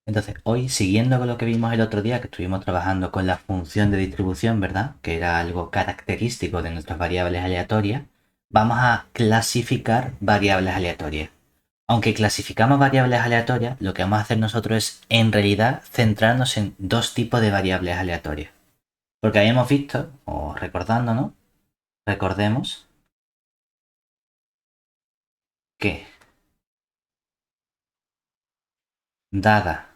Entonces, hoy, siguiendo con lo que vimos el otro día, que estuvimos trabajando con la función de distribución, ¿verdad? Que era algo característico de nuestras variables aleatorias, vamos a clasificar variables aleatorias. Aunque clasificamos variables aleatorias, lo que vamos a hacer nosotros es, en realidad, centrarnos en dos tipos de variables aleatorias. Porque habíamos visto, o recordándonos, recordemos que, dada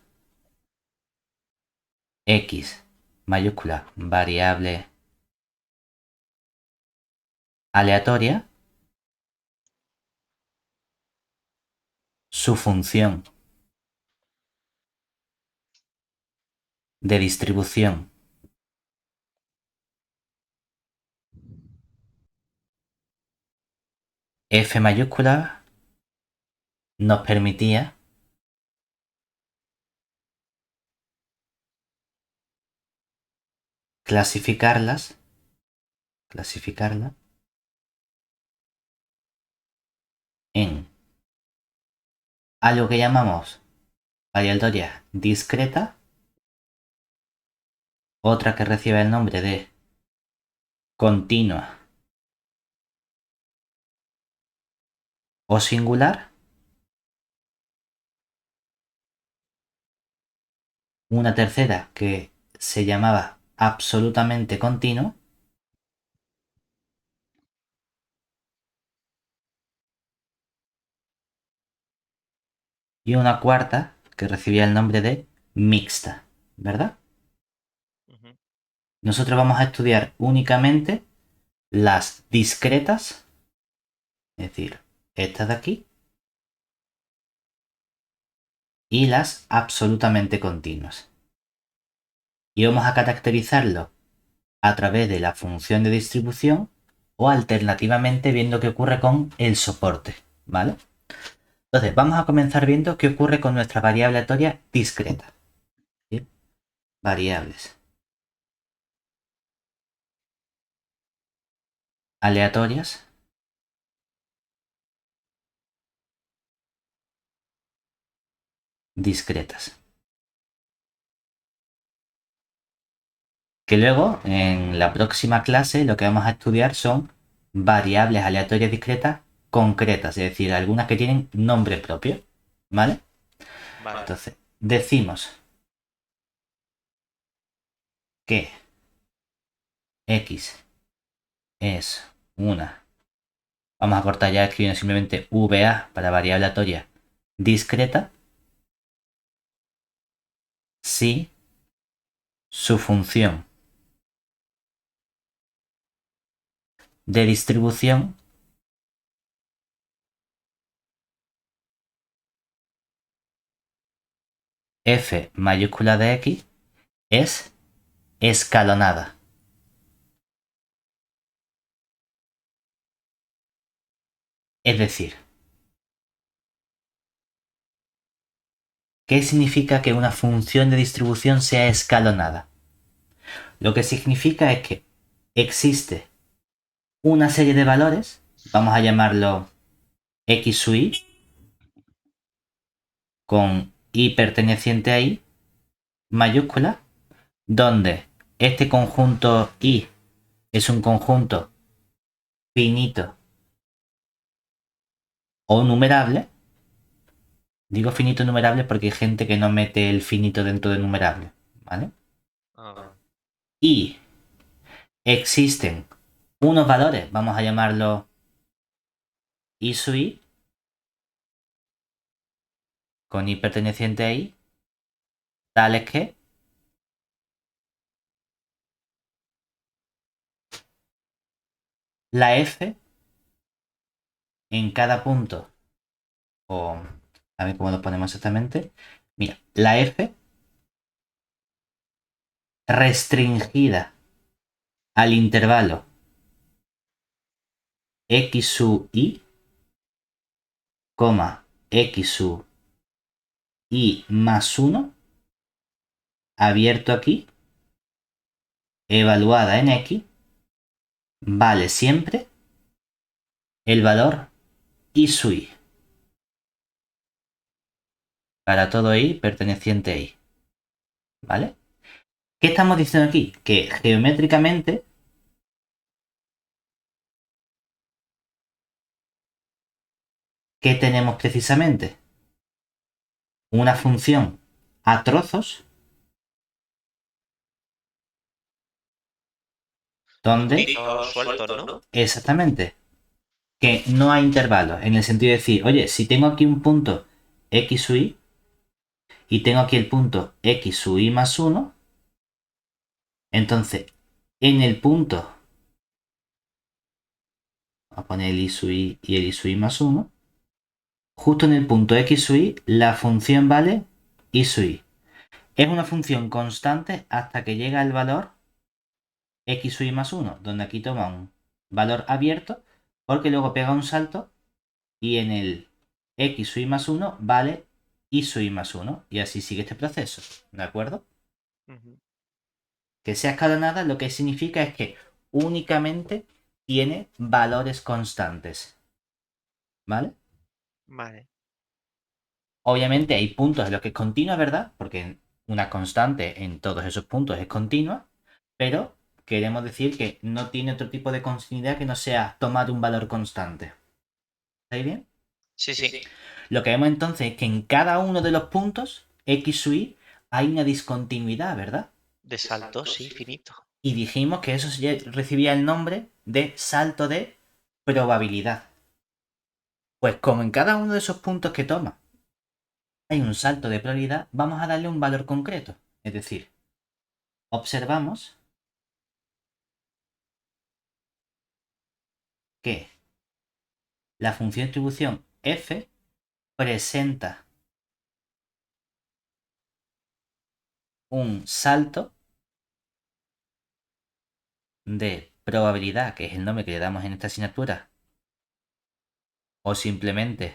x mayúscula variable aleatoria, su función de distribución f mayúscula nos permitía clasificarlas en algo que llamamos aleatoria discreta, otra que recibe el nombre de continua o singular, una tercera que se llamaba absolutamente continua y una cuarta que recibía el nombre de mixta, ¿verdad? Ujú. Nosotros vamos a estudiar únicamente las discretas, es decir, estas de aquí, y las absolutamente continuas. Y vamos a caracterizarlo a través de la función de distribución o alternativamente viendo qué ocurre con el soporte, ¿vale? Entonces, vamos a comenzar viendo qué ocurre con nuestra variable aleatoria discreta. ¿Sí? Variables aleatorias discretas. Que luego, en la próxima clase, lo que vamos a estudiar son variables aleatorias discretas concretas, es decir, algunas que tienen nombre propio, ¿vale? Vale. Entonces, decimos que x es una. Vamos a cortar ya escribiendo simplemente VA para variable aleatoria discreta si su función de distribución f mayúscula de x es escalonada. Es decir, ¿qué significa que una función de distribución sea escalonada? Lo que significa es que existe una serie de valores, vamos a llamarlo x sub i, con i perteneciente a i mayúscula, donde este conjunto i es un conjunto finito o numerable. Digo finito numerable porque hay gente que no mete el finito dentro de numerable, ¿vale? Ah, Y existen unos valores, vamos a llamarlo i sub i, con i perteneciente a i, tales que la f en cada punto, o a ver cómo lo ponemos exactamente, mira, la f restringida al intervalo x sub i, x sub i más 1, abierto aquí, evaluada en x, vale siempre el valor i sub i. para todo i perteneciente a i. ¿Vale? ¿Qué estamos diciendo aquí? Que geométricamente ¿qué tenemos precisamente? Una función a trozos donde Sí, todos sueltos, ¿no? exactamente que no hay intervalos, en el sentido de decir, oye, si tengo aquí un punto x sub y y tengo aquí el punto x sub i más 1, entonces en el punto, a poner el i sub i y el i sub i más 1, justo en el punto x sub i la función vale i sub i. Es una función constante hasta que llega al valor x sub i más 1, donde aquí toma un valor abierto porque luego pega un salto y en el x sub i más 1 vale y sub i más 1 y así sigue este proceso, ¿de acuerdo? Ujú. Que sea escalonada lo que significa es que únicamente tiene valores constantes, ¿vale? Vale. Obviamente hay puntos en los que es continua, ¿verdad? Porque una constante en todos esos puntos es continua, pero queremos decir que no tiene otro tipo de continuidad que no sea tomar un valor constante. ¿Estáis bien? Sí, sí. Lo que vemos entonces es que en cada uno de los puntos x sub y hay una discontinuidad, ¿verdad? De salto, sí, finito. Y dijimos que eso recibía el nombre de salto de probabilidad. Pues como en cada uno de esos puntos que toma hay un salto de probabilidad, vamos a darle un valor concreto. Es decir, observamos que la función de distribución f presenta un salto de probabilidad, que es el nombre que le damos en esta asignatura, o simplemente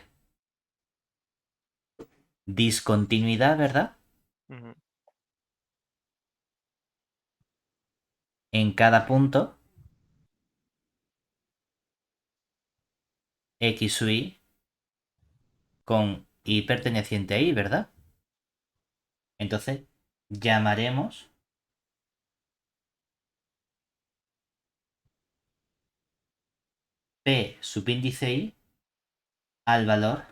discontinuidad, ¿verdad? Ujú. En cada punto x sub i con i perteneciente a i, ¿verdad? Entonces llamaremos p subíndice i al valor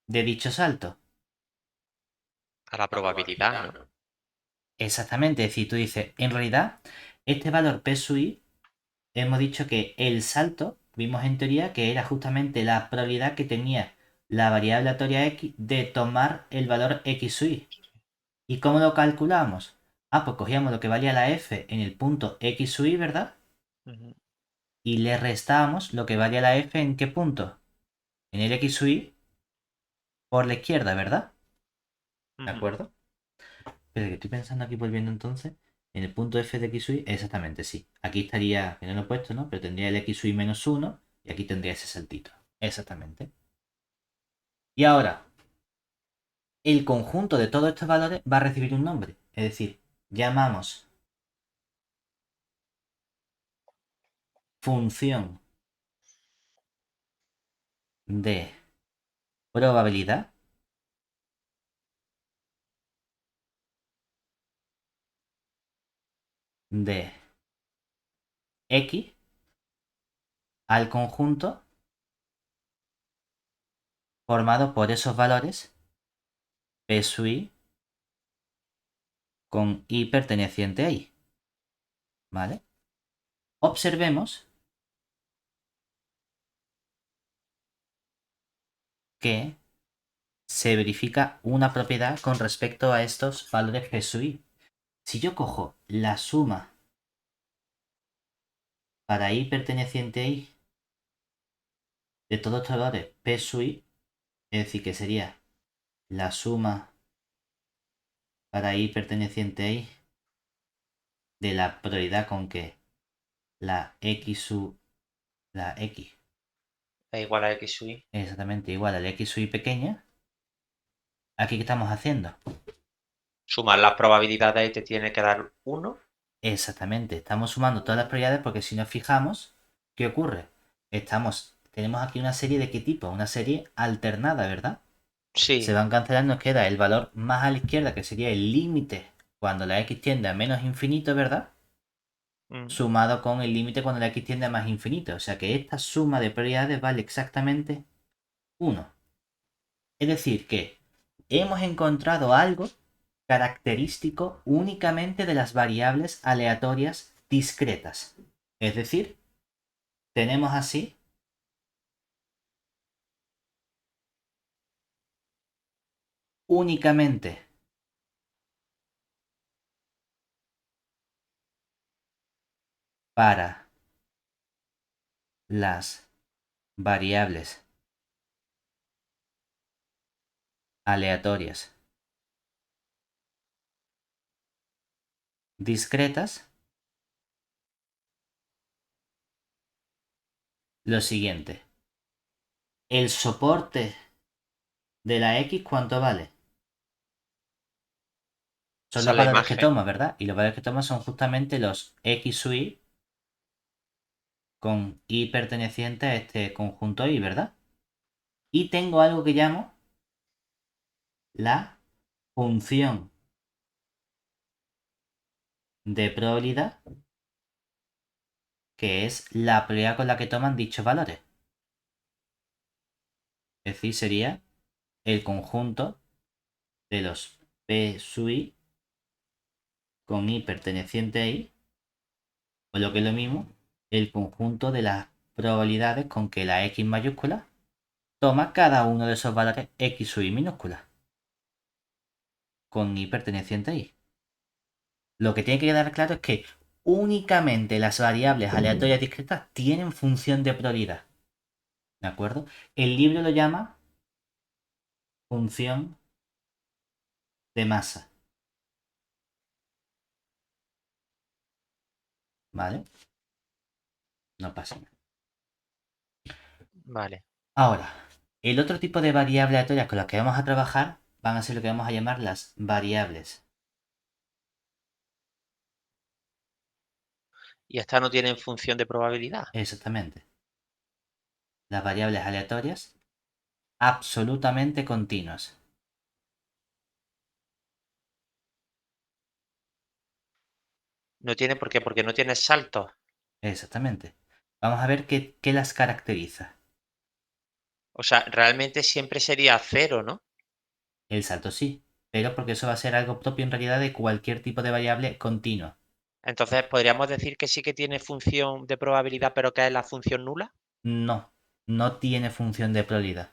de dicho salto. A la probabilidad, ¿no? Exactamente, es decir, tú dices, en realidad, este valor p sub i, hemos dicho que el salto, vimos en teoría que era justamente la probabilidad que tenía la variable aleatoria x de tomar el valor x sub i. ¿Y cómo lo calculamos? Ah, pues cogíamos lo que valía la f en el punto x sub i, ¿verdad? Ujú. Y le restábamos lo que valía la f en qué punto? En el x sub i por la izquierda, ¿verdad? ¿De Ujú. acuerdo? Pero que estoy pensando aquí volviendo entonces. En el punto f de x sub i, exactamente, sí. Aquí estaría, que no lo he puesto, ¿no? Pero tendría el x sub i menos 1 y aquí tendría ese saltito. Exactamente. Y ahora, el conjunto de todos estos valores va a recibir un nombre. Es decir, llamamos función de probabilidad de x al conjunto formado por esos valores p sub i con i perteneciente a i. ¿Vale? Observemos que se verifica una propiedad con respecto a estos valores p sub i. Si yo cojo la suma para i perteneciente a i de todos estos valores p sub i, es decir, que sería la suma para i perteneciente a i de la probabilidad con que la x sub la x Es igual a x sub i. es exactamente igual a la x sub i pequeña, aquí ¿qué estamos haciendo? Sumar las probabilidades y te tiene que dar 1. Exactamente, estamos sumando todas las probabilidades porque si nos fijamos, ¿qué ocurre? Tenemos aquí una serie de qué tipo, una serie alternada, ¿verdad? Sí. Se van cancelando, nos queda el valor más a la izquierda, que sería el límite cuando la x tiende a menos infinito, ¿verdad? Mm. Sumado con el límite cuando la x tiende a más infinito. O sea que esta suma de probabilidades vale exactamente 1. Es decir, que hemos encontrado algo característico únicamente de las variables aleatorias discretas. Es decir, tenemos así únicamente para las variables aleatorias discretas lo siguiente. El soporte de la x, ¿cuánto vale? Son Esa los es la valores que imagen. toma, ¿verdad? Y los valores que toma son justamente los x sub i con i perteneciente a este conjunto i, ¿verdad? Y tengo algo que llamo la función de probabilidad, que es la probabilidad con la que toman dichos valores. Es decir, sería el conjunto de los p sub i con i perteneciente a i, o lo que es lo mismo, el conjunto de las probabilidades con que la x mayúscula toma cada uno de esos valores x sub i minúscula con i perteneciente a i. Lo que tiene que quedar claro es que únicamente las variables aleatorias discretas tienen función de probabilidad. ¿De acuerdo? El libro lo llama función de masa. ¿Vale? No pasa nada. Vale. Ahora, el otro tipo de variables aleatorias con las que vamos a trabajar van a ser lo que vamos a llamar las variables. Y estas no tienen función de probabilidad. Exactamente. Las variables aleatorias absolutamente continuas. No tiene por qué, porque no tiene saltos. Exactamente. Vamos a ver qué las caracteriza. O sea, realmente siempre sería cero, ¿no? El salto sí, pero porque eso va a ser algo propio en realidad de cualquier tipo de variable continua. Entonces, ¿podríamos decir que sí que tiene función de probabilidad, pero que es la función nula? No, no tiene función de probabilidad.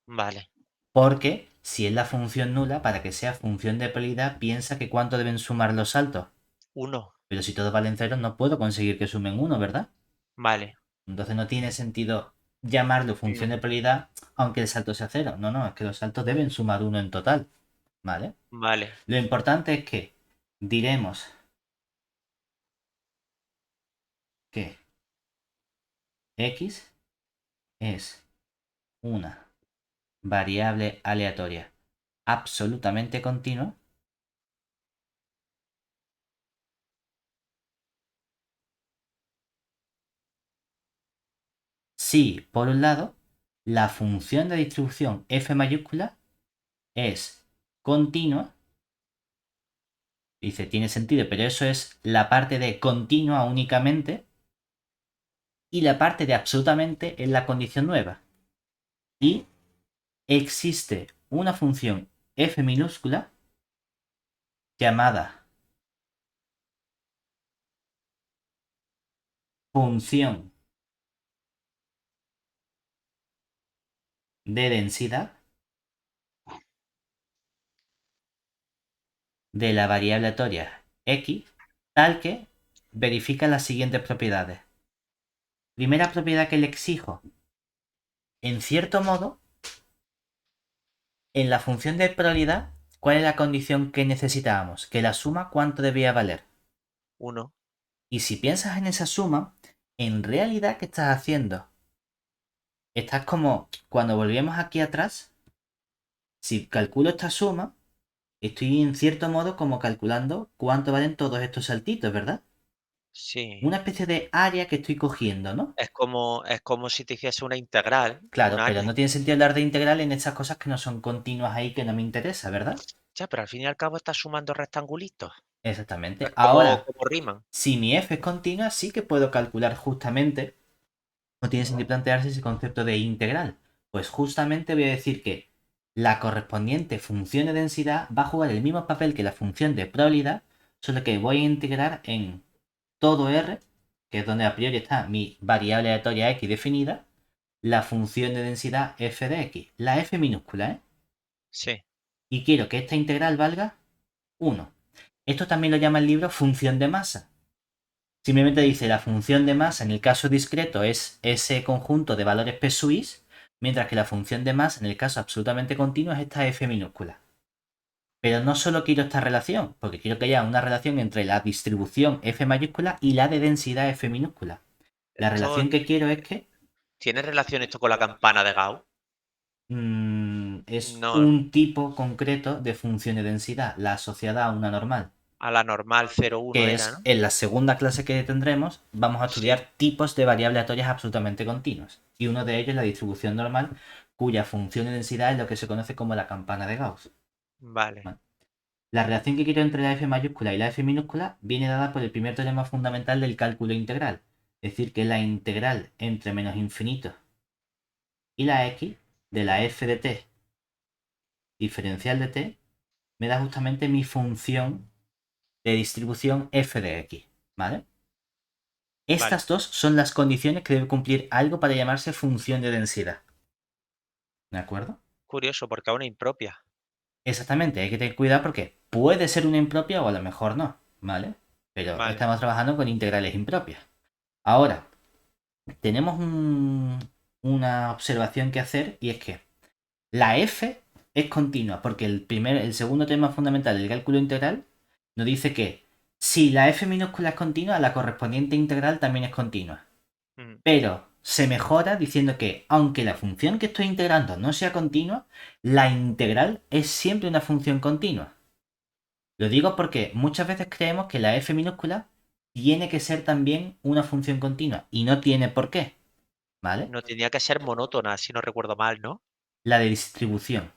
Vale. Porque si es la función nula, para que sea función de probabilidad, piensa que cuánto deben sumar los saltos. Uno. Pero si todos valen cero, no puedo conseguir que sumen uno, ¿verdad? Vale. Entonces no tiene sentido llamarlo función Mm. de probabilidad aunque el salto sea cero. No, no, es que los saltos deben sumar uno en total. ¿Vale? Vale. Lo importante es que diremos que x es una variable aleatoria absolutamente continua si, por un lado, la función de distribución f mayúscula es continua. Dice, tiene sentido, pero eso es la parte de continua únicamente y la parte de absolutamente es la condición nueva. Y existe una función f minúscula llamada función de densidad de la variable aleatoria x, tal que verifica las siguientes propiedades. Primera propiedad que le exijo, en cierto modo, en la función de probabilidad, ¿cuál es la condición que necesitábamos? Que la suma, ¿cuánto debía valer? Uno. Y si piensas en esa suma, en realidad, ¿qué estás haciendo? Estás como cuando volvemos aquí atrás, si calculo esta suma, estoy en cierto modo como calculando cuánto valen todos estos saltitos, ¿verdad? Sí. Una especie de área que estoy cogiendo, ¿no? Es como si te hiciese una integral, un Claro, pero área. no tiene sentido hablar de integral en estas cosas que no son continuas ahí que no me interesa, ¿verdad? Ya, pero al fin y al cabo estás sumando rectangulitos. Exactamente. Es como, Ahora, como riman. si mi f es continua, sí que puedo calcular justamente, no tiene sentido plantearse ese concepto de integral. Pues justamente voy a decir que la correspondiente función de densidad va a jugar el mismo papel que la función de probabilidad, solo que voy a integrar en todo R, que es donde a priori está mi variable aleatoria x definida, la función de densidad f de x, la f minúscula, ¿eh? Sí. Y quiero que esta integral valga 1. Esto también lo llama el libro función de masa. Simplemente dice la función de masa en el caso discreto es ese conjunto de valores p suís, mientras que la función de masa en el caso absolutamente continuo es esta f minúscula. Pero no solo quiero esta relación, porque quiero que haya una relación entre la distribución f mayúscula y la de densidad f minúscula. La Esto relación que quiero es que tiene relación esto con la campana de Gauss. es No, un tipo concreto de función de densidad, la asociada a una normal. a la normal 0,1 Que era, es ¿no? en la segunda clase que tendremos, vamos a Sí. estudiar tipos de variables aleatorias absolutamente continuas. Y uno de ellos es la distribución normal, cuya función de densidad es lo que se conoce como la campana de Gauss. Vale. ¿Vale? La relación que quiero entre la f mayúscula y la f minúscula viene dada por el primer teorema fundamental del cálculo integral. Es decir, que la integral entre menos infinito y la x de la f de t diferencial de t me da justamente mi función de distribución f de x. ¿Vale? Vale. Estas dos son las condiciones que debe cumplir algo para llamarse función de densidad. ¿De acuerdo? Curioso, porque es una impropia. Exactamente, hay que tener cuidado porque puede ser una impropia o a lo mejor no, ¿vale? Pero Vale. estamos trabajando con integrales impropias. Ahora, tenemos una observación que hacer y es que la f es continua porque el segundo tema fundamental del cálculo integral nos dice que si la f minúscula es continua, la correspondiente integral también es continua. Mm, Pero se mejora diciendo que, aunque la función que estoy integrando no sea continua, la integral es siempre una función continua. Lo digo porque muchas veces creemos que la f minúscula tiene que ser también una función continua y no tiene por qué, ¿vale? No tenía que ser monótona, si no recuerdo mal, ¿no? La de distribución.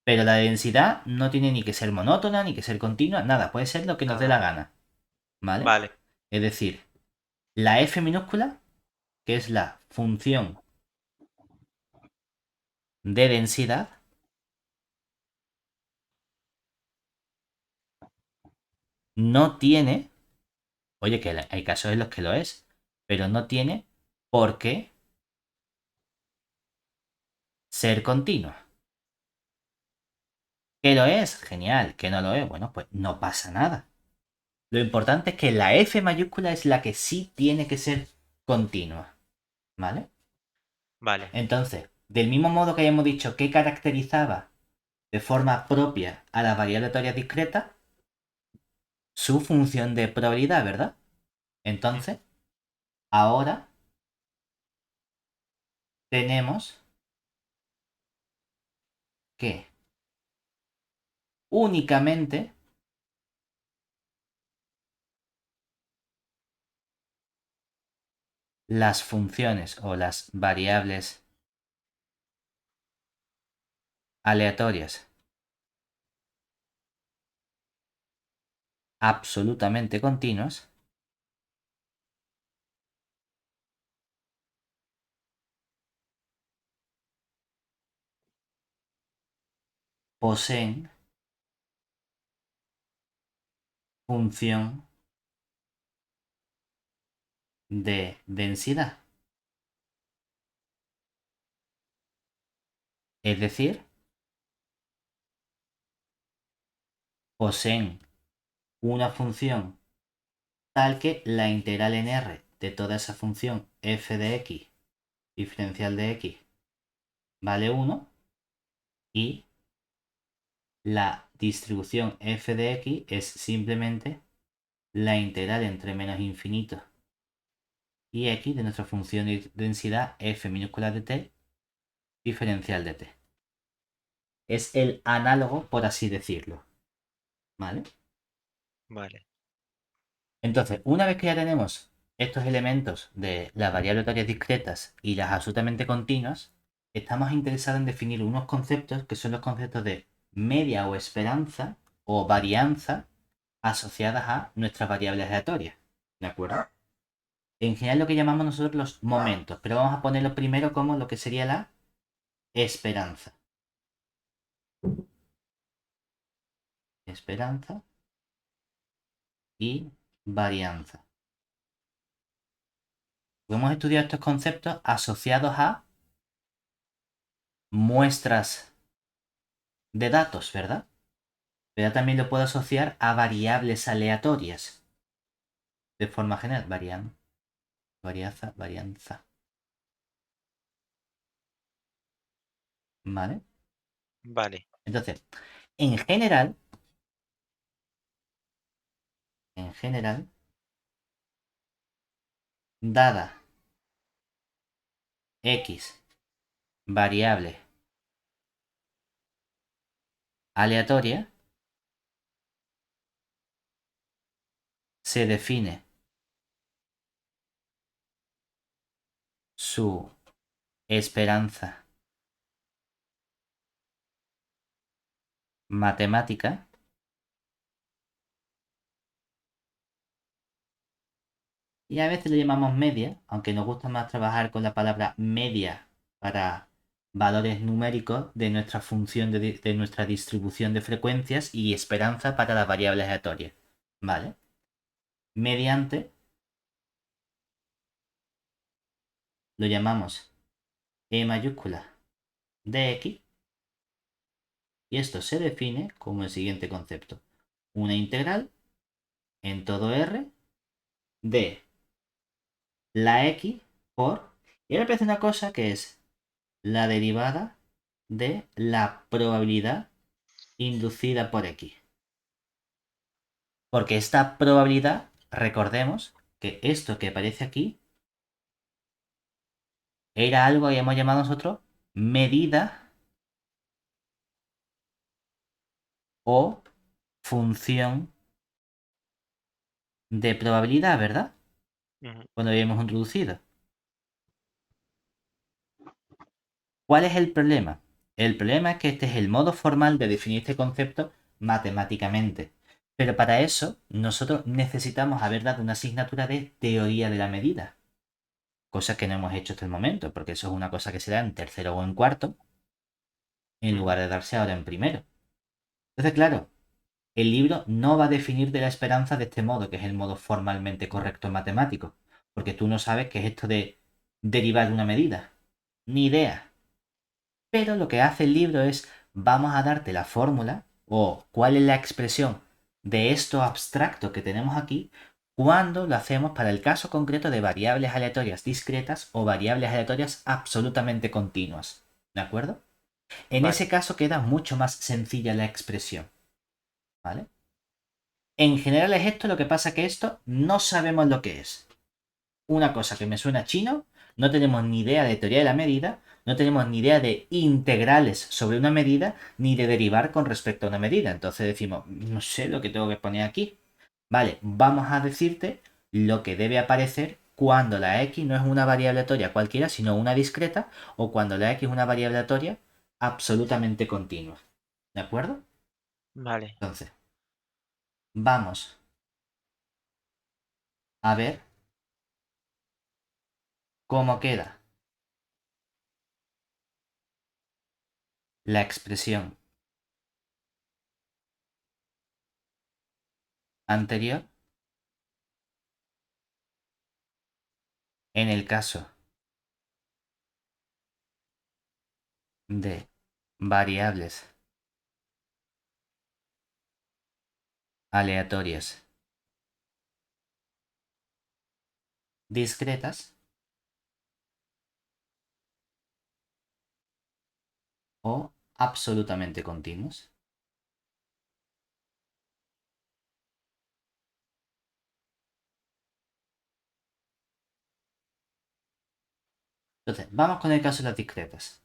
Pero la de densidad no tiene ni que ser monótona, ni que ser continua, nada, puede ser lo que nos dé la Ah, gana, ¿vale? vale. Es decir, la f minúscula, que es la función de densidad, no tiene. Oye, que hay casos en los que lo es, pero no tiene por qué ser continua. ¿Que lo es? Genial. ¿Que no lo es? Bueno, pues no pasa nada. Lo importante es que la F mayúscula es la que sí tiene que ser continua. ¿Vale? Vale. Entonces, del mismo modo que hayamos dicho que caracterizaba de forma propia a las variables aleatorias discretas, su función de probabilidad, ¿verdad? Mm, Entonces, ahora tenemos que únicamente las funciones o las variables aleatorias absolutamente continuas poseen función de densidad. Es decir, poseen una función tal que la integral en R de toda esa función f de x diferencial de x vale 1 y la distribución f de x es simplemente la integral entre menos infinito y x de nuestra función de densidad f minúscula de t diferencial de t. Es el análogo, por así decirlo. ¿Vale? vale. Entonces, una vez que ya tenemos estos elementos de las variables aleatorias discretas y las absolutamente continuas, estamos interesados en definir unos conceptos que son los conceptos de media o esperanza o varianza asociadas a nuestras variables aleatorias. ¿De acuerdo? En general lo que llamamos nosotros los momentos, pero vamos a ponerlo primero como lo que sería la esperanza. Esperanza y varianza. Hemos estudiado estos conceptos asociados a muestras de datos, ¿verdad? Pero también lo puedo asociar a variables aleatorias. De forma general, varianza, varianza. ¿Vale? Vale. Entonces, en general, dada X variable aleatoria, se define su esperanza matemática y a veces le llamamos media, aunque nos gusta más trabajar con la palabra media para valores numéricos de nuestra función de nuestra distribución de frecuencias y esperanza para las variables aleatorias. ¿Vale? Mediante lo llamamos E mayúscula de X y esto se define como el siguiente concepto. Una integral en todo R de la X por... Y ahora aparece una cosa que es la derivada de la probabilidad inducida por X. Porque esta probabilidad, recordemos que esto que aparece aquí era algo que hemos llamado nosotros medida o función de probabilidad, ¿verdad? Ujú. Cuando habíamos introducido. ¿Cuál es el problema? El problema es que este es el modo formal de definir este concepto matemáticamente. Pero para eso nosotros necesitamos haber dado una asignatura de teoría de la medida. Cosa que no hemos hecho hasta el momento, porque eso es una cosa que se da en tercero o en cuarto, en Ujú. lugar de darse ahora en primero. Entonces, claro, el libro no va a definir de la esperanza de este modo, que es el modo formalmente correcto matemático, porque tú no sabes qué es esto de derivar una medida. Ni idea. Pero lo que hace el libro es, vamos a darte la fórmula o cuál es la expresión de esto abstracto que tenemos aquí cuando lo hacemos para el caso concreto de variables aleatorias discretas o variables aleatorias absolutamente continuas. ¿De acuerdo? En ese Vale. caso queda mucho más sencilla la expresión. ¿Vale? En general es esto, lo que pasa que esto no sabemos lo que es. Una cosa que me suena chino, no tenemos ni idea de teoría de la medida, no tenemos ni idea de integrales sobre una medida, ni de derivar con respecto a una medida. Entonces decimos, no sé lo que tengo que poner aquí. Vale, vamos a decirte lo que debe aparecer cuando la x no es una variable aleatoria cualquiera, sino una discreta, o cuando la x es una variable aleatoria absolutamente continua. ¿De acuerdo? Vale. Entonces, vamos a ver cómo queda la expresión anterior en el caso de variables aleatorias discretas o absolutamente continuas. Entonces, vamos con el caso de las discretas.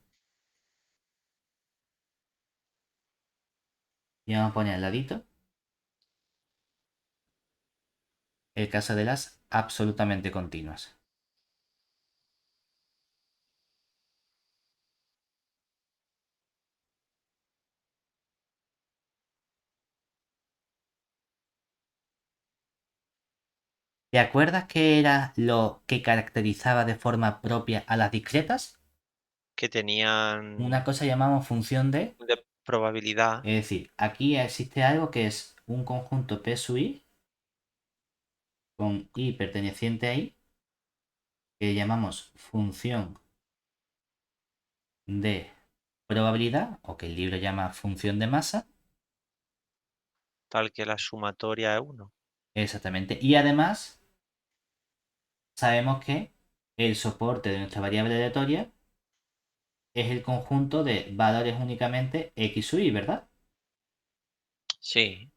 Y vamos a poner al ladito el caso de las absolutamente continuas. ¿Te acuerdas qué era lo que caracterizaba de forma propia a las discretas? Que tenían Una cosa llamamos función de... de probabilidad, Es decir, aquí existe algo que es un conjunto P sub i con i perteneciente a i, que llamamos función de probabilidad, o que el libro llama función de masa. tal que la sumatoria es 1. Exactamente. Y además sabemos que el soporte de nuestra variable aleatoria es el conjunto de valores únicamente x sub i, ¿verdad? Sí,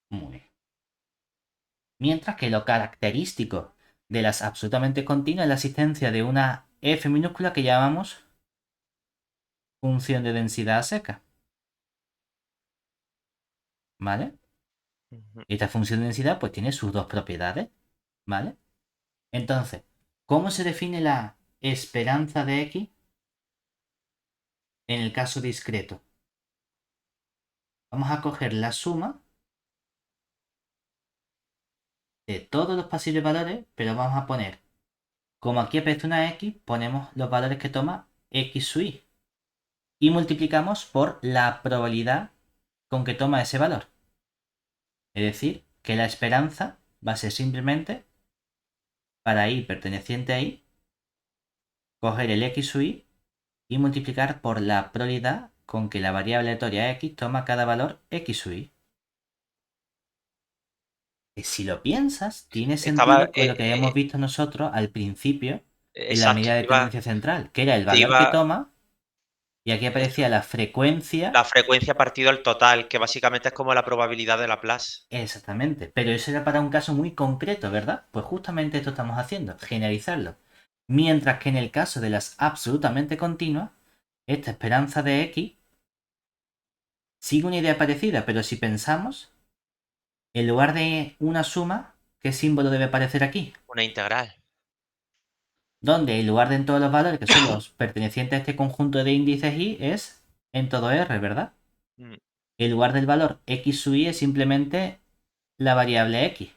Muy bien. Mientras que lo característico de las absolutamente continuas es la existencia de una f minúscula que llamamos función de densidad a seca. ¿Vale? ujú, Y esta función de densidad pues tiene sus dos propiedades. ¿Vale? Entonces, ¿cómo se define la esperanza de x en el caso discreto? Vamos a coger la suma de todos los posibles valores, pero vamos a poner, como aquí aparece una x, ponemos los valores que toma x sub i y multiplicamos por la probabilidad con que toma ese valor. Es decir, que la esperanza va a ser simplemente para i perteneciente a i, coger el x sub i y multiplicar por la probabilidad con que la variable aleatoria x toma cada valor x sub i. Que si lo piensas, tiene estaba, sentido con lo que habíamos visto nosotros al principio en la exacto, medida de tendencia central, que era el te valor que iba, toma y aquí eso, aparecía la frecuencia. la frecuencia partido al total, que básicamente es como la probabilidad de Laplace. Exactamente, pero eso era para un caso muy concreto, ¿verdad? Pues justamente esto estamos haciendo, generalizarlo. Mientras que en el caso de las absolutamente continuas, esta esperanza de x sigue una idea parecida, pero si pensamos, en lugar de una suma, ¿qué símbolo debe aparecer aquí? Una integral. Donde en lugar de en todos los valores que son los pertenecientes a este conjunto de índices y es en todo r, ¿verdad? Mm, En lugar del valor x sub i es simplemente la variable x.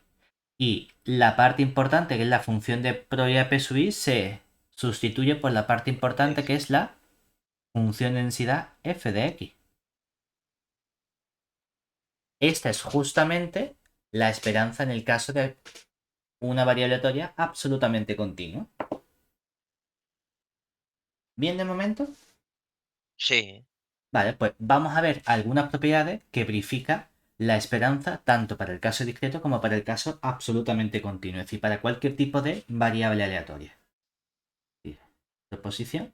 Y la parte importante, que es la función de probabilidad p sub i, se sustituye por la parte importante, F. que es la función de densidad f de x. Esta es justamente la esperanza en el caso de una variable aleatoria absolutamente continua. ¿Bien de momento? Sí, Vale, pues vamos a ver algunas propiedades que verifica la esperanza tanto para el caso discreto como para el caso absolutamente continuo, es decir, para cualquier tipo de variable aleatoria. Proposición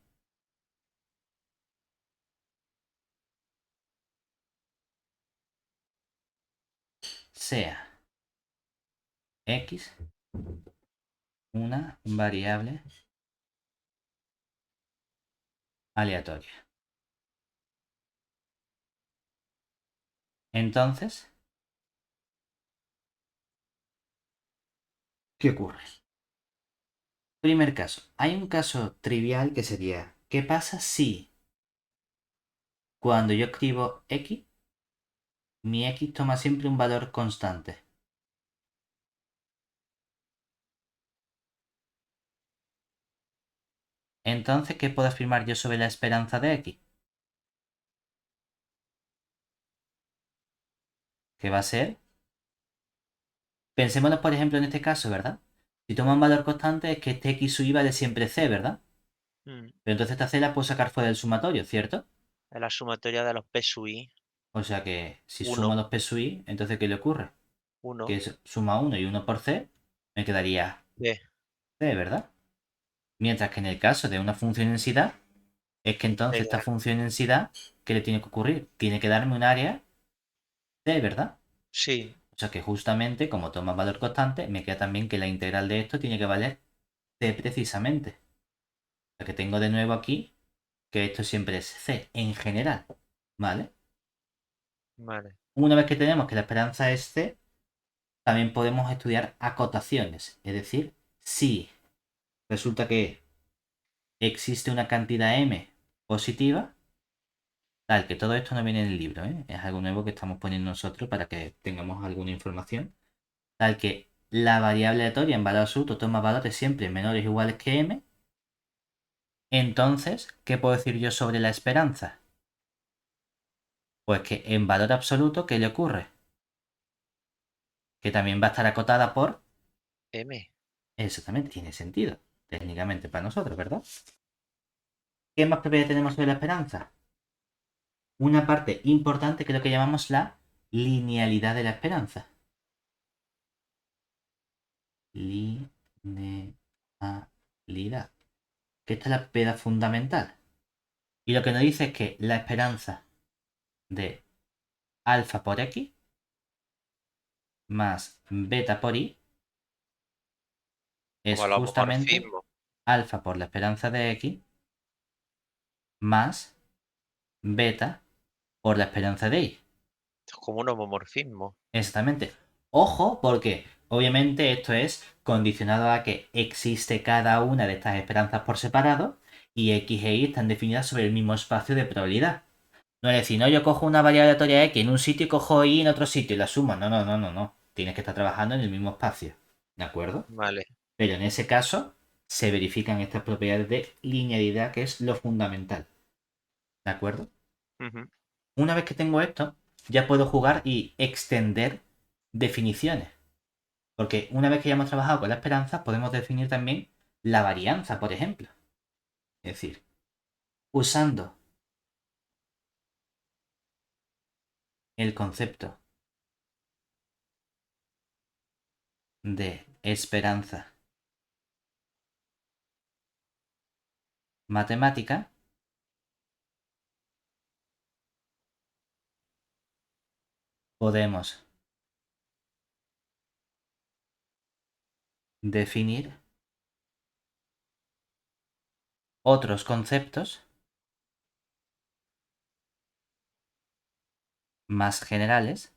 sea x una variable aleatoria. Entonces, ¿qué ocurre? Primer caso. Hay un caso trivial que sería, ¿qué pasa si cuando yo escribo x, mi x toma siempre un valor constante? Entonces, ¿qué puedo afirmar yo sobre la esperanza de x? Que va a ser, pensémonos por ejemplo en este caso, ¿verdad? Si toma un valor constante es que este x sub i vale siempre c, ¿verdad? mm, Pero entonces esta c la puedo sacar fuera del sumatorio, ¿cierto? es la sumatoria de los P sub i. O sea que si sumo 1, los p sub i, entonces ¿qué le ocurre? 1, Que es suma 1 y 1 por c, me quedaría B. c, ¿verdad? Mientras que en el caso de una función en densidad, es que entonces esta función en densidad, ¿qué le tiene que ocurrir? Tiene que darme un área c, ¿verdad? Sí, O sea que justamente, como toma valor constante, me queda también que la integral de esto tiene que valer c precisamente. O sea que tengo de nuevo aquí que esto siempre es c en general, ¿vale? vale. Una vez que tenemos que la esperanza es c, también podemos estudiar acotaciones. Es decir, si resulta que existe una cantidad m positiva, tal que todo esto no viene en el libro, ¿eh? Es algo nuevo que estamos poniendo nosotros para que tengamos alguna información, tal que la variable aleatoria en valor absoluto toma valores siempre menores o iguales que m. Entonces, ¿qué puedo decir yo sobre la esperanza? Pues que en valor absoluto, ¿qué le ocurre? Que también va a estar acotada por... M. Eso también tiene sentido, técnicamente para nosotros, ¿verdad? ¿Qué más propiedad tenemos sobre la esperanza? Una parte importante que es lo que llamamos la linealidad de la esperanza. Linealidad. Que esta es la propiedad fundamental. Y lo que nos dice es que la esperanza de alfa por x más beta por y es Como el justamente homomorfismo. alfa por la esperanza de x más beta por la esperanza de y. Es como un homomorfismo. Exactamente. Ojo, porque obviamente esto es condicionado a que existe cada una de estas esperanzas por separado y x e y están definidas sobre el mismo espacio de probabilidad. No es decir, no, yo cojo una variable aleatoria x en un sitio y cojo y en otro sitio y la sumo. No, no, no, no, no. Tienes que estar trabajando en el mismo espacio. ¿De acuerdo? Vale. Pero en ese caso se verifican estas propiedades de linealidad, que es lo fundamental. ¿De acuerdo? Ujú. Una vez que tengo esto, ya puedo jugar y extender definiciones. Porque una vez que ya hemos trabajado con la esperanza, podemos definir también la varianza, por ejemplo. Es decir, usando el concepto de esperanza matemática, podemos definir otros conceptos más generales,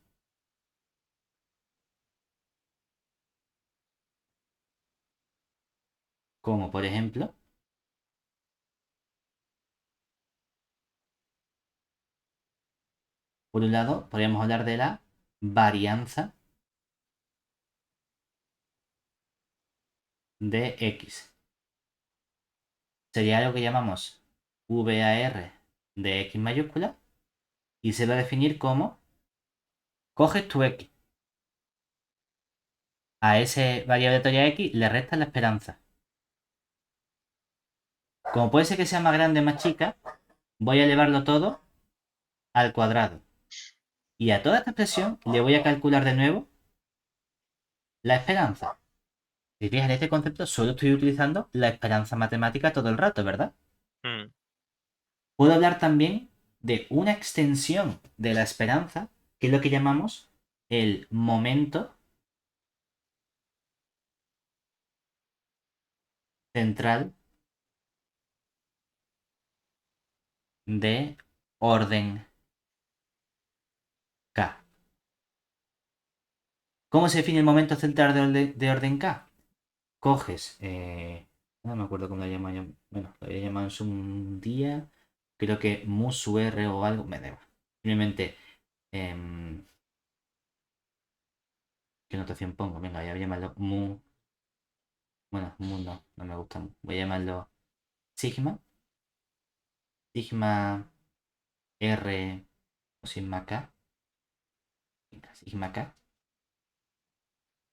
como por ejemplo, por un lado, podríamos hablar de la varianza de x. Sería algo que llamamos var de x mayúscula y se va a definir como coges tu x. A ese variable aleatoria x le restas la esperanza. Como puede ser que sea más grande o más chica, voy a elevarlo todo al cuadrado. Y a toda esta expresión le voy a calcular de nuevo la esperanza. Si fijas, en este concepto solo estoy utilizando la esperanza matemática todo el rato, ¿verdad? Mm. Puedo hablar también de una extensión de la esperanza, que es lo que llamamos el momento central de orden K. ¿Cómo se define el momento central de orden K? Coges, no me acuerdo cómo lo llaman yo, bueno, lo había llamado en su día, creo que MUSUR o algo, me da igual. Simplemente, em, ¿qué notación pongo? Venga, voy a llamarlo mu, bueno, mu no, no me gusta mu. Voy a llamarlo sigma, sigma R o sigma K, venga, sigma K,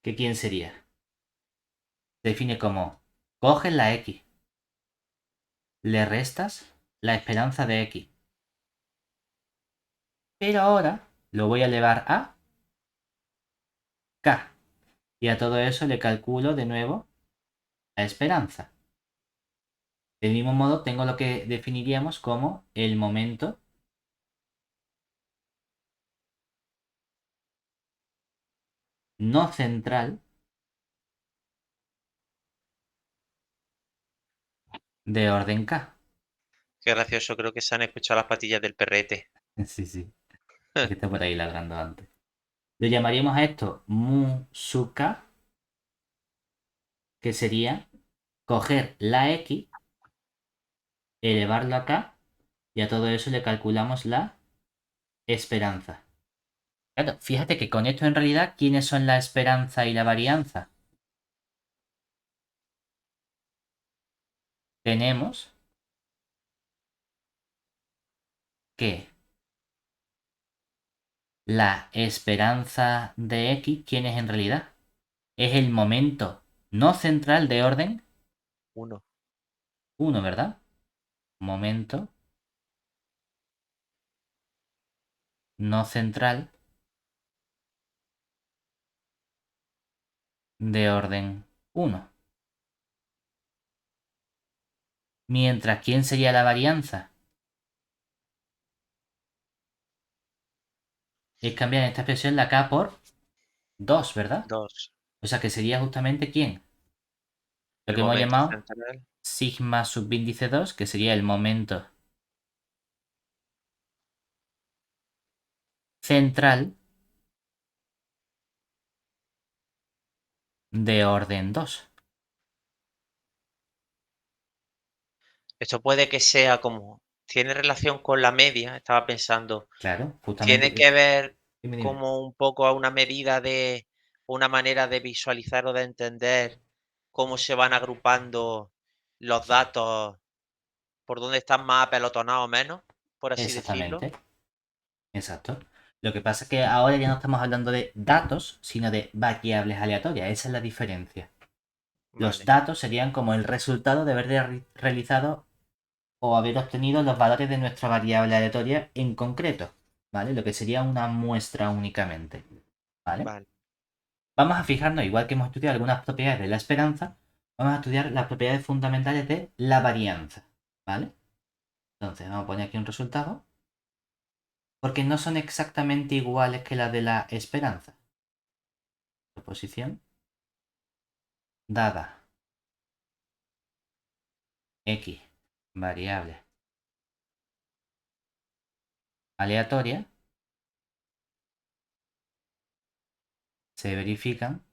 ¿que quién sería? Se define como, coges la X, le restas la esperanza de X, pero ahora lo voy a elevar a K. Y a todo eso le calculo de nuevo la esperanza. Del mismo modo, tengo lo que definiríamos como el momento no central de orden K. Qué gracioso, creo que se han escuchado las patillas del perrete. Sí, sí. Es que está por ahí ladrando antes. Lo llamaríamos a esto mu sub k, que sería coger la x, elevarlo a k, y a todo eso le calculamos la esperanza. Claro, fíjate que con esto en realidad, ¿quiénes son la esperanza y la varianza? Tenemos que la esperanza de x, ¿quién es en realidad? Es el momento no central de orden 1. 1, ¿verdad? Momento no central de orden 1. Mientras, ¿quién sería la varianza? Es cambiar en esta expresión la k por 2, ¿verdad? 2. O sea que sería justamente ¿quién? Lo El que hemos momento llamado central. sigma subíndice 2, que sería el momento central de orden 2. Esto puede que sea como, tiene relación con la media, estaba pensando, Claro, justamente. tiene que ver Dime, dime. como un poco a una medida de, una manera de visualizar o de entender cómo se van agrupando los datos, por dónde están más apelotonados o menos, por así decirlo. Exactamente, exacto. Lo que pasa es que ahora ya no estamos hablando de datos, sino de variables aleatorias. Esa es la diferencia. Los Vale, datos serían como el resultado de haber realizado o haber obtenido los valores de nuestra variable aleatoria en concreto, ¿vale? Lo que sería una muestra únicamente, ¿vale? vale. Vamos a fijarnos, igual que hemos estudiado algunas propiedades de la esperanza, vamos a estudiar las propiedades fundamentales de la varianza, ¿vale? Entonces, vamos a poner aquí un resultado, porque no son exactamente iguales que las de la esperanza. Proposición dada x variable aleatoria se verifican,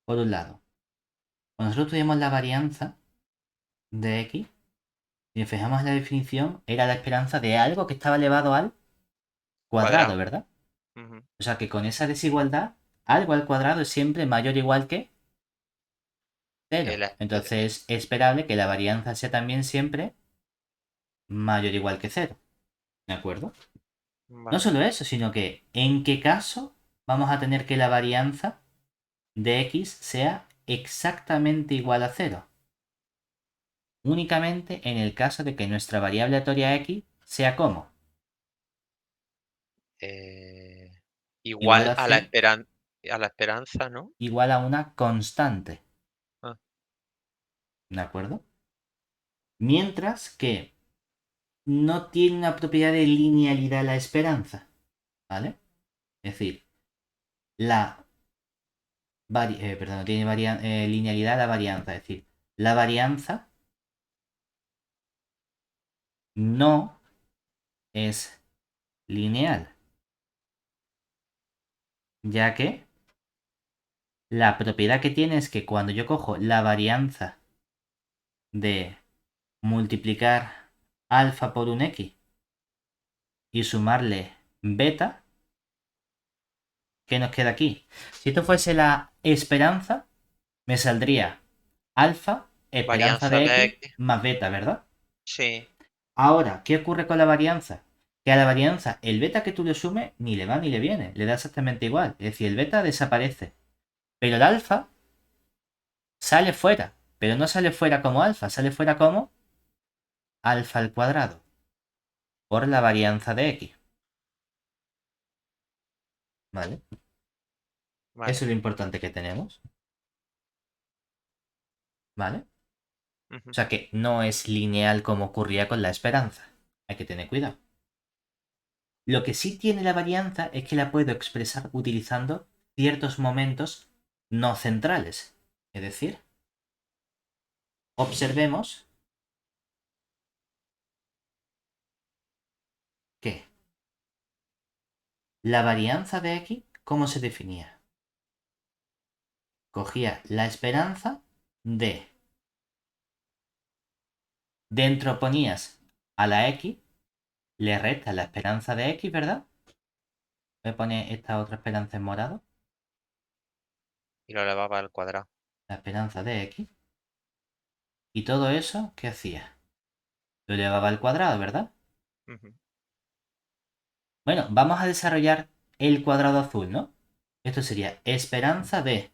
por un lado, cuando nosotros estudiamos la varianza de x, si nos fijamos en la definición, era la esperanza de algo que estaba elevado al cuadrado, Cuadrado. ¿verdad? Ujú. O sea que con esa desigualdad, algo al cuadrado es siempre mayor o igual que Que 0. la- el- Entonces es esperable que la varianza sea también siempre mayor o igual que 0. ¿De acuerdo? No vale. solo eso, sino que en qué caso vamos a tener que la varianza de x sea exactamente igual a 0. Únicamente en el caso de que nuestra variable aleatoria x sea como eh, igual igual a c a la esperanza, ¿no? igual a una constante. Ah, ¿De acuerdo? Mientras que no tiene una propiedad de linealidad la esperanza. ¿Vale? Es decir, la perdón, no tiene linealidad la varianza. Es decir, la varianza no es lineal, ya que la propiedad que tiene es que cuando yo cojo la varianza de multiplicar alfa por un x y sumarle beta, ¿qué nos queda aquí? Si esto fuese la esperanza, me saldría alfa, esperanza varianza de de x, X. más beta, ¿verdad? Sí, Ahora, ¿qué ocurre con la varianza? Que a la varianza, el beta que tú le sumes ni le va ni le viene, le da exactamente igual. Es decir, el beta desaparece. Pero el alfa sale fuera, pero no sale fuera como alfa, sale fuera como alfa al cuadrado, por la varianza de x. ¿Vale? Eso vale. es lo importante que tenemos. ¿Vale? O Ujú. sea que no es lineal como ocurría con la esperanza. Hay que tener cuidado. Lo que sí tiene la varianza es que la puedo expresar utilizando ciertos momentos no centrales. Es decir, observemos que la varianza de x, ¿cómo se definía? Cogía la esperanza de... Dentro ponías a la x, le restas la esperanza de x, ¿verdad? Voy a poner esta otra esperanza en morado. Y lo elevaba al cuadrado. La esperanza de x. Y todo eso, ¿qué hacía? Lo elevaba al cuadrado, ¿verdad? Ujú. Bueno, vamos a desarrollar el cuadrado azul, ¿no? Esto sería esperanza de...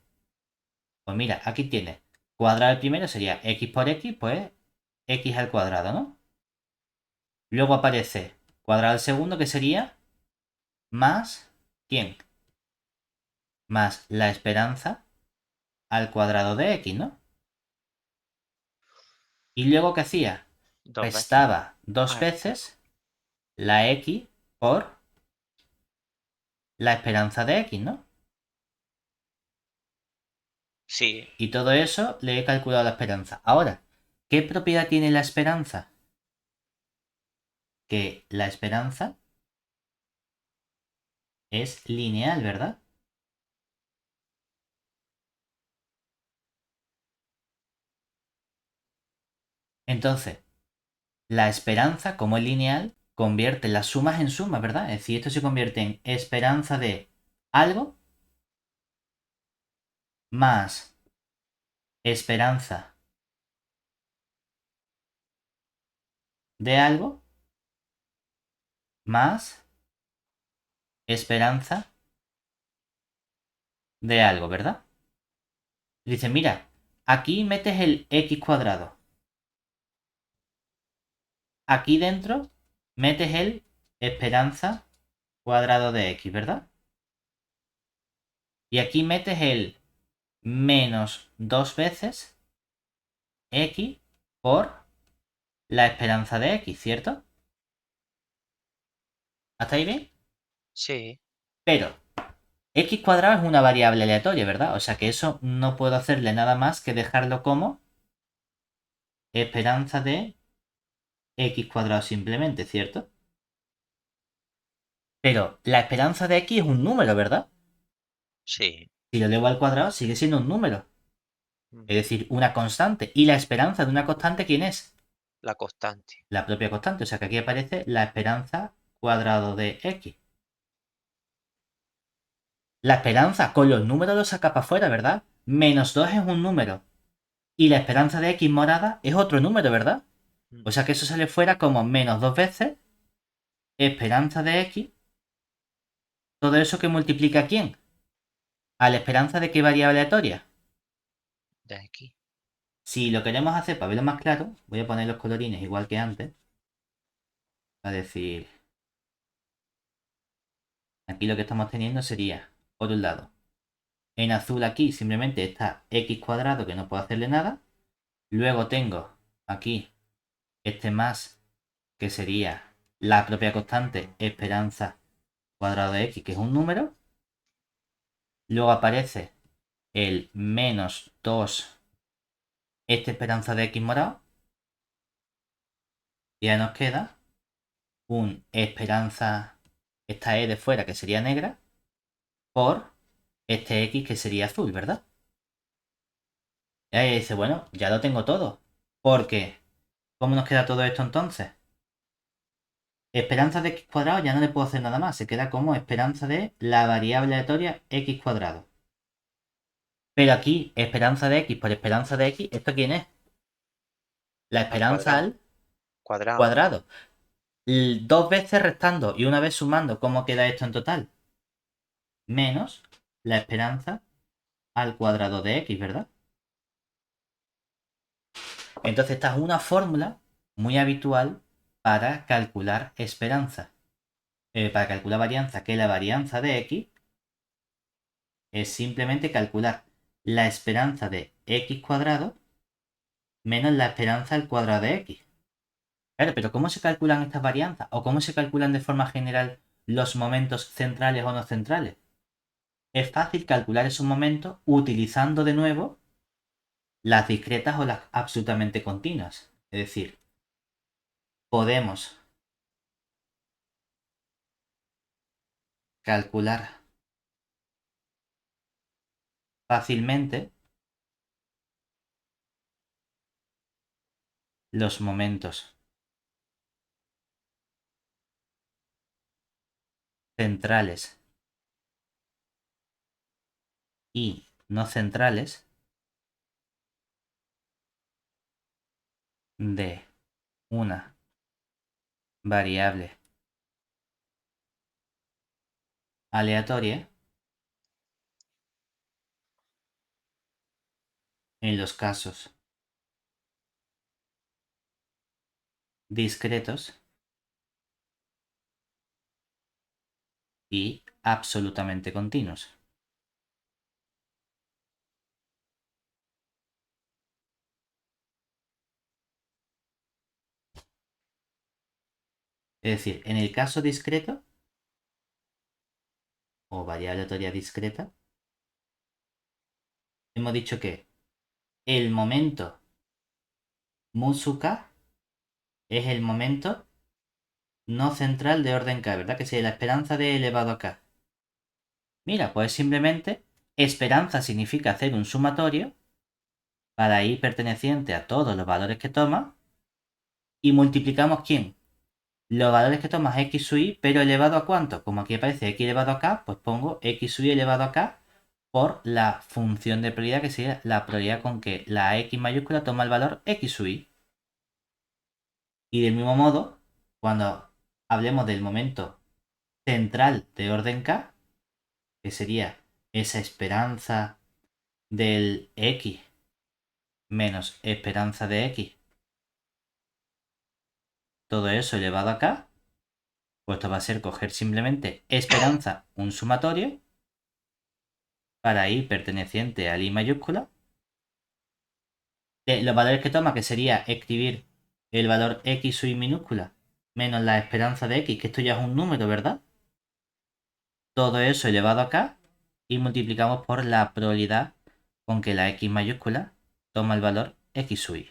Pues mira, aquí tienes. Cuadrado el primero sería x por x, pues x al cuadrado, ¿no? Luego aparece cuadrado el segundo, que sería más... ¿Quién? Más la esperanza al cuadrado de x, ¿no? Y luego, ¿qué hacía? Dos veces. Restaba dos Ah, veces la x por la esperanza de x, ¿no? sí, Y todo eso le he calculado la esperanza. Ahora, ¿qué propiedad tiene la esperanza? Que la esperanza es lineal, ¿verdad? Entonces, la esperanza, como es lineal, convierte las sumas en sumas, ¿verdad? Es decir, esto se convierte en esperanza de algo más esperanza de algo más esperanza de algo, ¿verdad? Dice, mira, aquí metes el x cuadrado. Aquí dentro metes el esperanza cuadrado de x, ¿verdad? Y aquí metes el menos dos veces x por la esperanza de x, ¿cierto? ¿Hasta ahí bien? sí, Pero x cuadrado es una variable aleatoria, ¿verdad? O sea que eso no puedo hacerle nada más que dejarlo como esperanza de x cuadrado simplemente, ¿cierto? Pero la esperanza de x es un número, ¿verdad? sí. Si lo elevo al cuadrado sigue siendo un número, Mm. es decir, una constante. ¿Y la esperanza de una constante quién es? La constante. La propia constante. O sea que aquí aparece la esperanza cuadrado de x. La esperanza con los números lo saca para afuera, ¿verdad? Menos 2 es un número. Y la esperanza de x morada es otro número, ¿verdad? Mm. O sea que eso sale fuera como menos dos veces esperanza de x. Todo eso que multiplica ¿a quién? ¿A la esperanza de qué variable aleatoria? De aquí. Si lo queremos hacer para verlo más claro, voy a poner los colorines igual que antes. A decir, aquí lo que estamos teniendo sería, por un lado, en azul aquí simplemente está x cuadrado que no puedo hacerle nada. Luego tengo aquí este más que sería la propia constante esperanza cuadrado de x, que es un número. Luego aparece el menos 2 esta esperanza de x morado. Y ya nos queda un esperanza, esta e de fuera que sería negra, por este x que sería azul, ¿verdad? Y ahí dice, bueno, ya lo tengo todo. Porque, ¿cómo nos queda todo esto entonces? Esperanza de x cuadrado ya no le puedo hacer nada más. Se queda como esperanza de la variable aleatoria x cuadrado. Pero aquí, esperanza de x por esperanza de x, ¿esto quién es? La Al esperanza cuadrado. al Cuadrado. cuadrado. Dos veces restando y una vez sumando, ¿cómo queda esto en total? Menos la esperanza al cuadrado de x, ¿verdad? Entonces esta es una fórmula muy habitual para calcular esperanza. Para calcular varianza, que la varianza de x es simplemente calcular la esperanza de x cuadrado menos la esperanza al cuadrado de x. Claro, pero ¿cómo se calculan estas varianzas? ¿O cómo se calculan de forma general los momentos centrales o no centrales? Es fácil calcular esos momentos utilizando de nuevo las discretas o las absolutamente continuas. Es decir, podemos calcular fácilmente los momentos centrales y no centrales de una variable aleatoria en los casos discretos y absolutamente continuos. Es decir, en el caso discreto o variable aleatoria discreta, hemos dicho que el momento Musuka es el momento no central de orden k, ¿verdad? Que sería la esperanza de elevado a k. Mira, pues simplemente esperanza significa hacer un sumatorio para i perteneciente a todos los valores que toma y multiplicamos ¿quién? Los valores que tomas x sub i, pero elevado a cuánto. Como aquí aparece x elevado a k, pues pongo x sub i elevado a k por la función de probabilidad, que sería la probabilidad con que la x mayúscula toma el valor x sub i. Y del mismo modo, cuando hablemos del momento central de orden k, que sería esa esperanza del x menos esperanza de x, todo eso elevado a k, pues esto va a ser coger simplemente esperanza, un sumatorio, para i perteneciente al i mayúscula, de los valores que toma, que sería escribir el valor x sub i minúscula menos la esperanza de x, que esto ya es un número, ¿verdad? Todo eso elevado a k y multiplicamos por la probabilidad con que la x mayúscula toma el valor x sub i.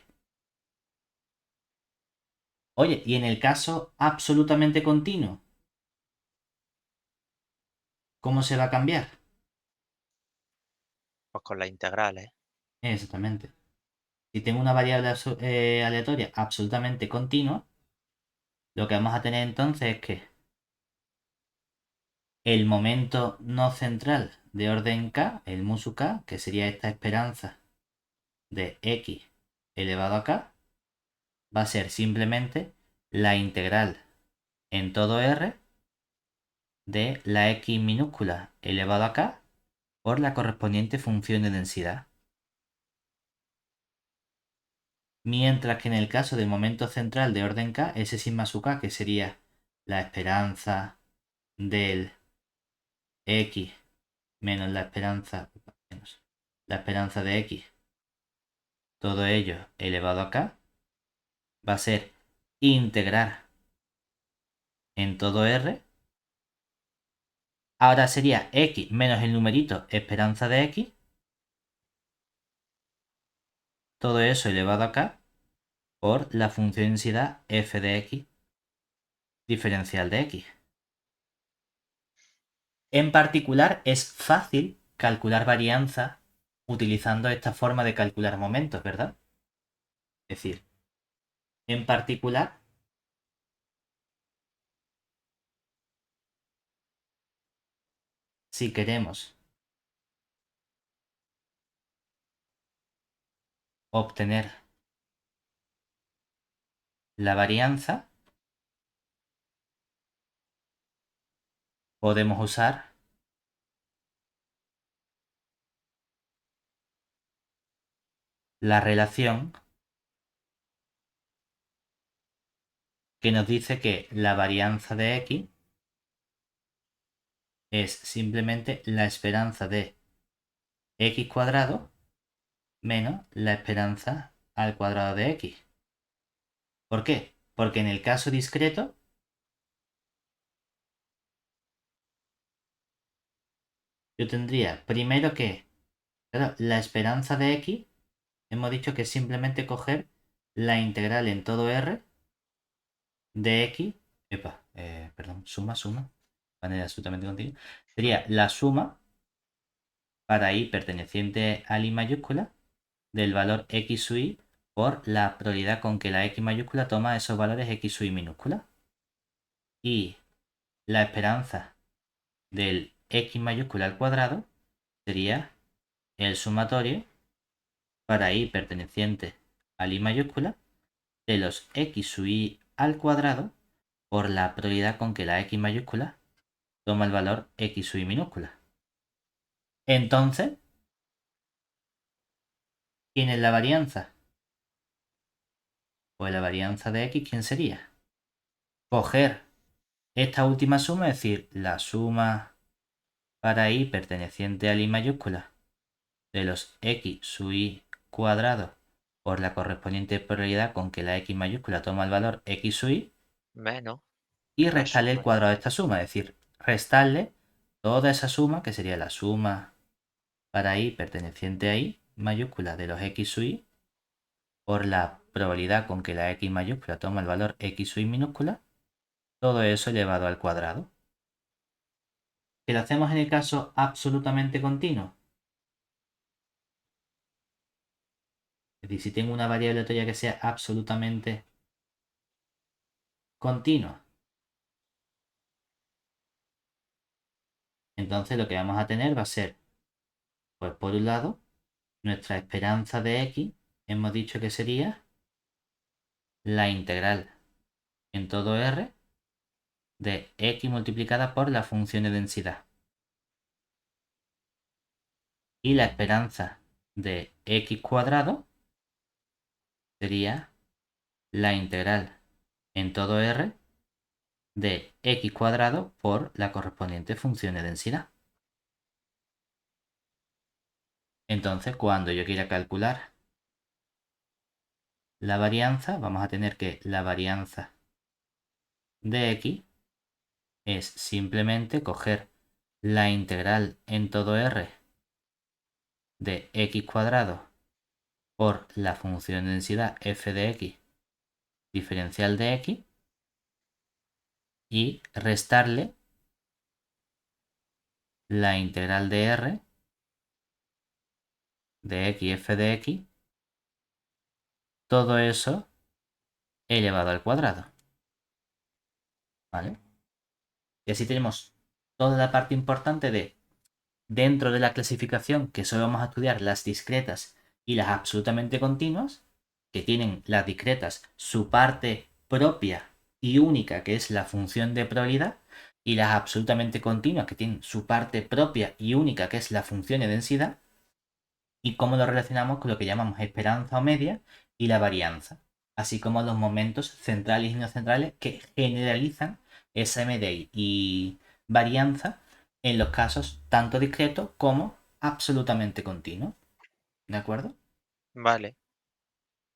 Oye, y en el caso absolutamente continuo, ¿cómo se va a cambiar? Pues con las integrales. Exactamente. Si tengo una variable aleatoria absolutamente continua, lo que vamos a tener entonces es que el momento no central de orden k, el musu k, que sería esta esperanza de x elevado a k, va a ser simplemente la integral en todo r de la x minúscula elevado a k por la correspondiente función de densidad. Mientras que en el caso del momento central de orden k, ese sigma sub k, que sería la esperanza del x menos la esperanza de x, todo ello elevado a k, va a ser integrar en todo r. Ahora sería x menos el numerito esperanza de x, todo eso elevado a k por la función de densidad f de x diferencial de x. En particular, es fácil calcular varianza utilizando esta forma de calcular momentos, ¿verdad? Es decir, en particular, si queremos obtener la varianza, podemos usar la relación que nos dice que la varianza de x es simplemente la esperanza de x cuadrado menos la esperanza al cuadrado de x. ¿Por qué? Porque en el caso discreto, yo tendría primero que, claro, la esperanza de x, hemos dicho que es simplemente coger la integral en todo r de x, perdón, suma, manera absolutamente continua, sería la suma para i perteneciente al i mayúscula del valor x sub i por la probabilidad con que la x mayúscula toma esos valores x sub i minúscula. Y la esperanza del x mayúscula al cuadrado sería el sumatorio para i perteneciente al i mayúscula de los x sub i al cuadrado por la probabilidad con que la x mayúscula toma el valor x sub i minúscula. Entonces, ¿quién es la varianza? Pues la varianza de x, ¿quién sería? Coger esta última suma, es decir, la suma para i perteneciente al i mayúscula de los x sub i cuadrado por la correspondiente probabilidad con que la x mayúscula toma el valor x sub i Menos y la restarle el suma. cuadrado de esta suma, es decir, restarle toda esa suma, que sería la suma para i perteneciente a i mayúscula de los x sub i por la probabilidad con que la x mayúscula toma el valor x sub i minúscula, todo eso elevado al cuadrado. Si lo hacemos en el caso absolutamente continuo, es decir, si tengo una variable aleatoria que sea absolutamente continua, entonces lo que vamos a tener va a ser, pues por un lado, nuestra esperanza de x, hemos dicho que sería la integral en todo R de x multiplicada por la función de densidad. Y la esperanza de x cuadrado sería la integral en todo R de x cuadrado por la correspondiente función de densidad. Entonces, cuando yo quiera calcular la varianza, vamos a tener que la varianza de x es simplemente coger la integral en todo R de x cuadrado por la función de densidad f de x diferencial de x y restarle la integral de R de x f de x, todo eso elevado al cuadrado. ¿Vale? Y así tenemos toda la parte importante de dentro de la clasificación, que solo vamos a estudiar las discretas y las absolutamente continuas, que tienen las discretas su parte propia y única, que es la función de probabilidad, y las absolutamente continuas, que tienen su parte propia y única, que es la función de densidad, y cómo lo relacionamos con lo que llamamos esperanza o media y la varianza, así como los momentos centrales y no centrales que generalizan esa media y varianza en los casos tanto discretos como absolutamente continuos. ¿De acuerdo? Vale.